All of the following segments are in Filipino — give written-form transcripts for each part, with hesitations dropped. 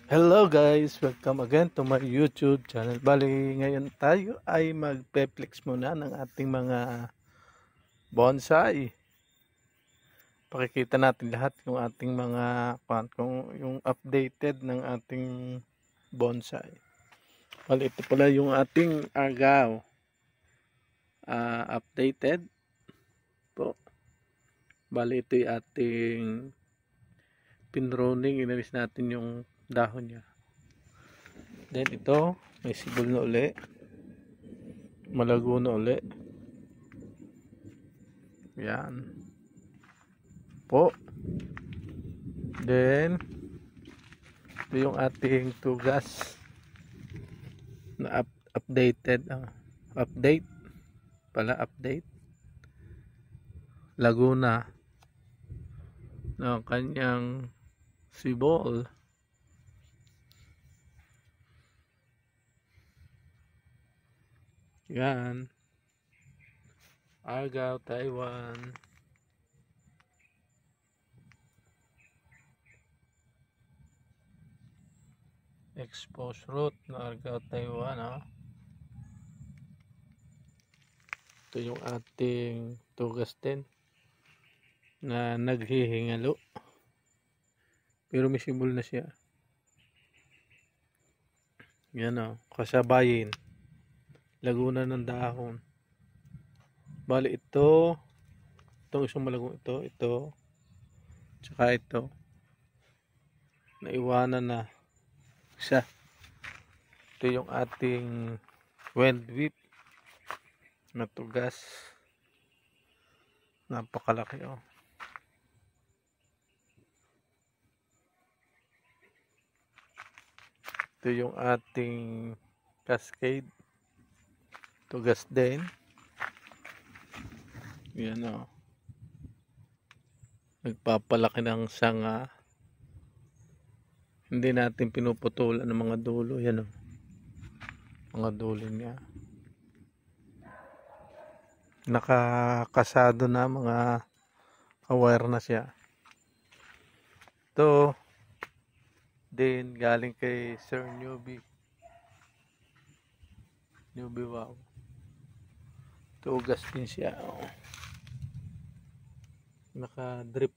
Hello guys! Welcome again to my YouTube channel. Bali, ngayon tayo ay magpe-flex muna ng ating mga bonsai. Pakikita natin lahat yung ating mga kung yung updated ng ating bonsai. Bali, ito pala yung ating agaw. Updated po. Bali, ito yung ating pinroning. Inalis natin yung dahon niya. Then ito, may sibol na uli. Malago na uli. Yan. Po. Then, ito yung ating tugas na updated. Update. Update. Laguna ng kanyang sibol. Yan. Agaw, Taiwan. Exposed root na Agaw, Taiwan. Ito yung ating tugas din na naghihingalo. Pero may sibol na siya. Yan kasabayin. Laguna ng dahon. Bali itong isang malagong ito, tsaka ito. Naiwanan na isa. Ito yung ating wind whip na tugas. Napakalaki Ito yung ating cascade. Tugas din. Yan nagpapalaki ng sanga. Hindi natin pinuputulan ng mga dulo. Yan mga dulo niya. Nakakasado na, mga aware na siya. Ito din galing kay Sir Newbie. Wow. Tugas din siya. Naka-drip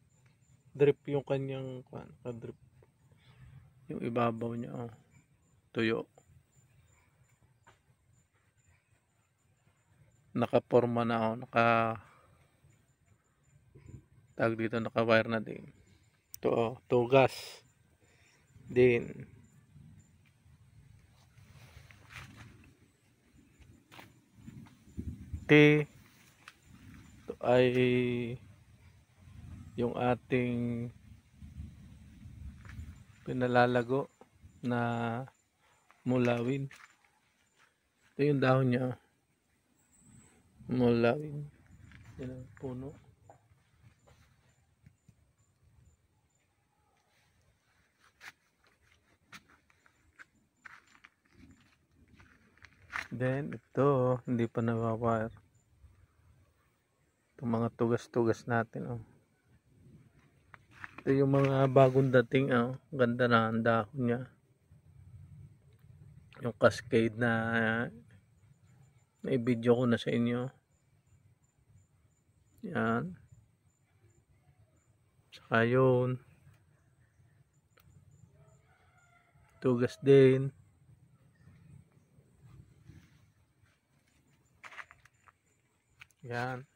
yung kanyang naka-drip yung ibabaw niya. Tuyo. Nakaporma na tag dito, naka-wire na din. Ito tugas din. Ito ay yung ating pinalalago na mulawin. Ito yung dahon niya. Mulawin. Yan ang puno. Then ito, hindi pa nawawire. Itong mga tugas-tugas natin. Ito yung mga bagong dating. Ganda na ang dahon niya. Yung cascade na i-video ko na sa inyo. Yan. Saka yun. Tugas din. Yan.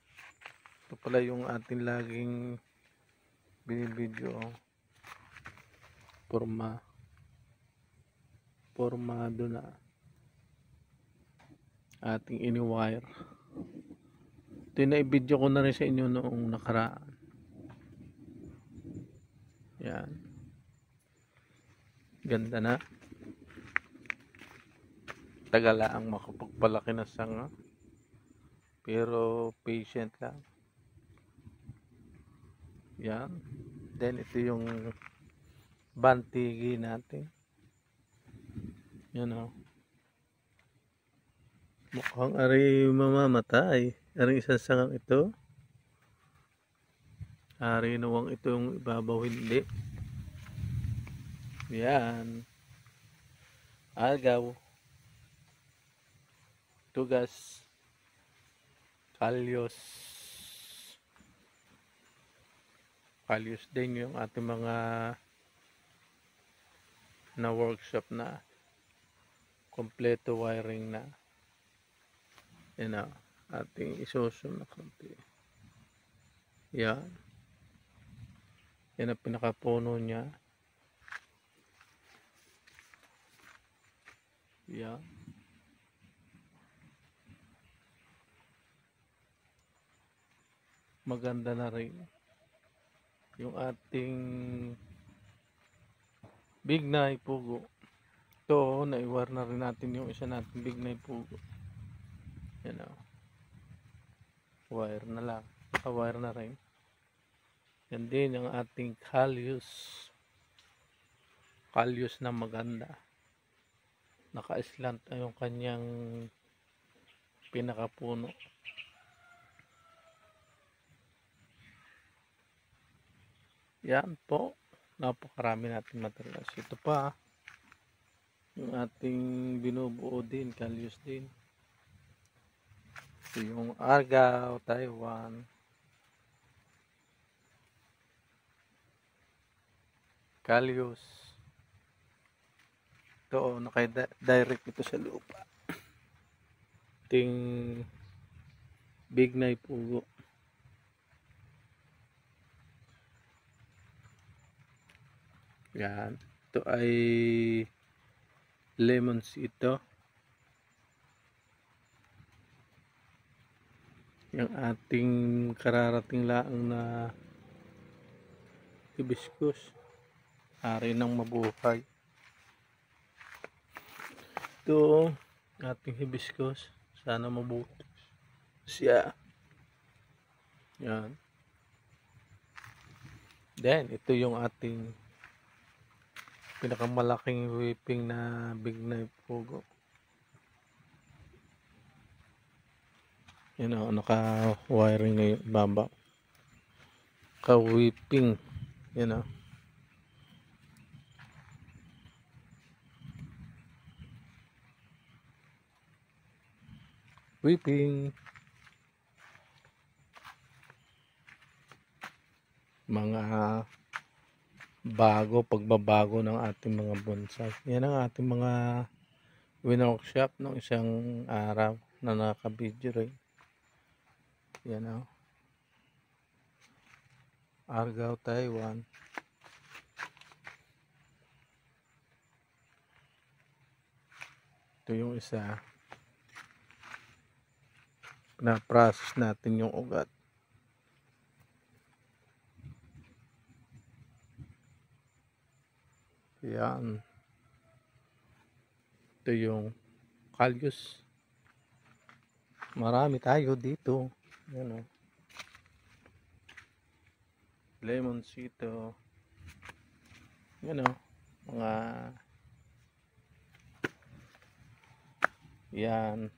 Ito pala yung ating laging binibidyo. Formado na ating ini-wire. Ito yung na-video ko na rin sa inyo noong nakaraan. Yan. Ganda na. Tagala ang makapagpalaki na sanga. Pero patient lang. Yan. Then ito yung bantigi natin. Yan mukhang ari mamamatay. Ari isang sangang ito. Ari nawang ito yung ibabaw, hindi. Yan. Agaw, tugas, kalyos. Kalyos din yung ating mga na workshop na kompleto wiring na. Yan na, ating isusum na konti. Yan. Yan ang pinakapuno niya. Yan. Maganda na rin yung ating big na pugo. Ito, naiwar na rin natin yung isa natin big na pugo. Yan o. Wire na lang. Naka-wire na rin. Yan din ang ating kalyos. Kalyos na maganda. Naka-slant na yung kanyang pinakapuno. Yan po. Napakarami natin materials. Ito pa. Yung ating binubuo din. Kalyos din. Ito yung Argao, Taiwan. Kalyos. Ito, naka-direct ito sa lupa. Ting big na pugo. Yan. Ito ay lemons ito. Yung ating kararating laang na hibiscus. Ari ng mabuhay. Ito ating hibiscus. Sana mabuti siya. Yan. Then, ito yung ating pinakamalaking whipping na big knife pugo. Yan o, naka-wiring na yung baba. Ka-whipping. Yan o. Whipping. Mga pagbabago ng ating mga bonsai. Yan ang ating mga workshop ng isang araw na naka-video rin. Yan o. Argao, Taiwan. Ito yung isa. Na-process natin yung ugat. Yan. Ito yung kalyos. Marami tayo dito. Yan o. Lemon sito. Yan o. Mga yan.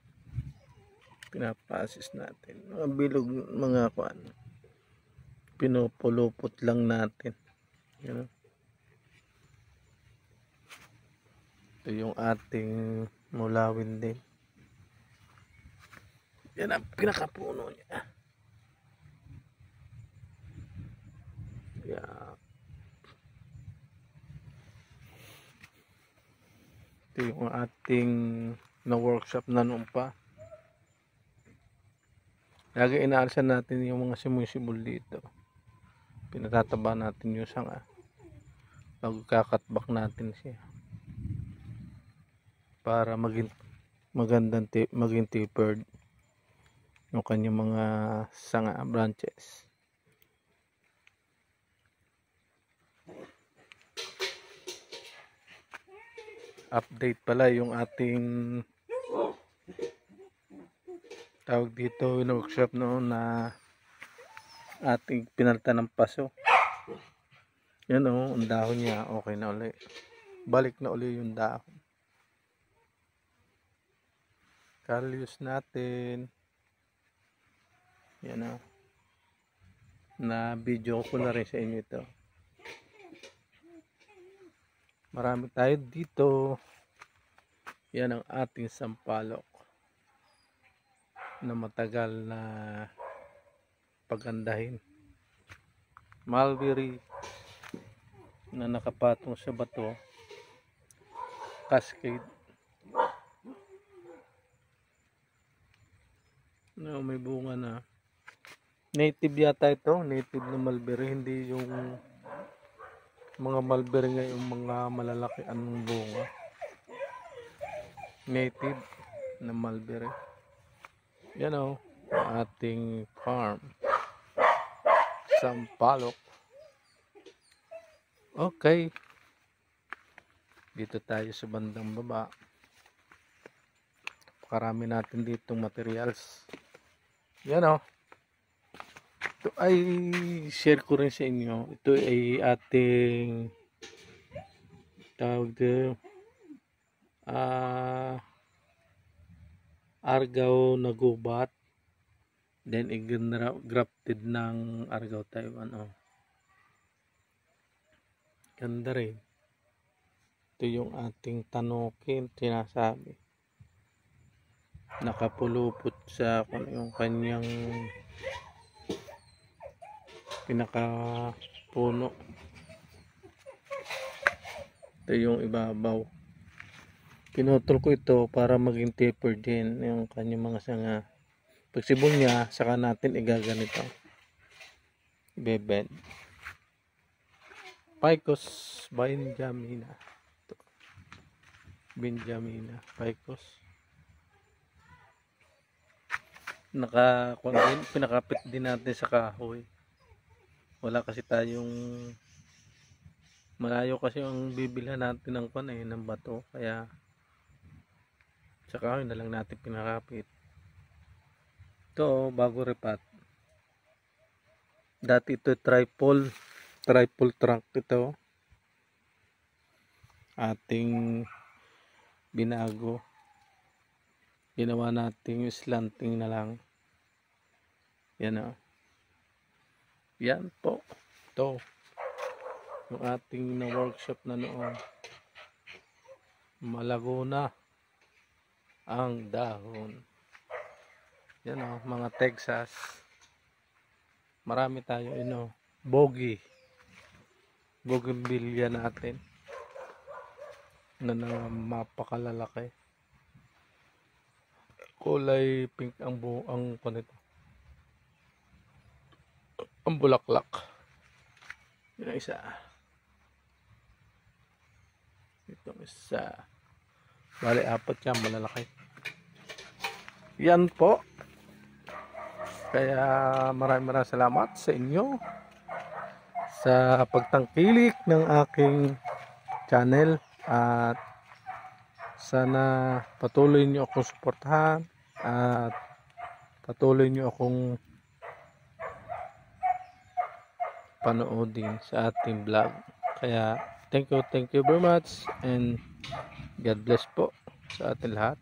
Pinapasis natin. Mga bilog, mga kuan. Pinupulupot lang natin. Yan o. Ito yung ating mulawin din. Yan ang pinakapuno niya. Yeah. Ito yung ating na workshop na noon pa. Lagi inaalisan natin yung mga simul-simul dito. Pinatataba natin yung sanga. Bago kakatbak natin siya. Para maging maging tapered yung kanyang mga sanga branches. Update pala yung ating tawag dito yung workshop noon na ating pinalitan ng paso. Yan o, ang dahon niya okay na uli. Balik na uli yung dahon. Kalyos natin. Yan o. Na video ko na rin sa inyo ito. Marami tayo dito. Yan ang ating sampalok na matagal na pagandahin. Mulberry na nakapatong sa bato, cascade. No, may bunga na. Native yata ito, native na mulberry, hindi yung mga mulberry ngayon, mga malalaki anong bunga. Native na mulberry. Yan o, ating farm. Sampalok. Okay. Dito tayo sa bandang baba. Pakarami natin ditong materials. Yan o. Ito ay share ko rin sa inyo. Ito ay ating tawag dito argaw na gubat, then grafted ng argaw Taiwan. Ganda rin. Ito yung ating tanukin, sinasabi. Nakapulupot sa kung yung kanyang pinakapuno. Ito yung ibabaw. Pinutol ko ito para maging taper din yung kanyang mga sanga. Pag sibol niya, saka natin igaganito. Ibebed. Picos Benjamina. Ito. Benjamina. Picos. Pinakapit din natin sa kahoy. Wala kasi tayong malayo kasi ang bibilhan natin ng ng bato, kaya sa kahoy na lang natin pinakapit. Ito bago repat. Dati ito triple trunk ito. Ating binago. Ginawa natin yung slanting na lang. Yan o. Yan po. Ito. Yung ating na workshop na noon. Malago na ang dahon. Yan o. Mga Texas. Marami tayo bougainvillea natin. Na mapakalalaki. Kulay pink ang panito. Ang bulaklak. Yun ang isa. Itong isa. Bali, 4 yan, malalaki. Yan po. Kaya maraming salamat sa inyo sa pagtangkilik ng aking channel, at sana patuloy nyo akong suportahan at patuloy nyo akong panoodin sa ating vlog. Kaya thank you very much, and God bless po sa ating lahat.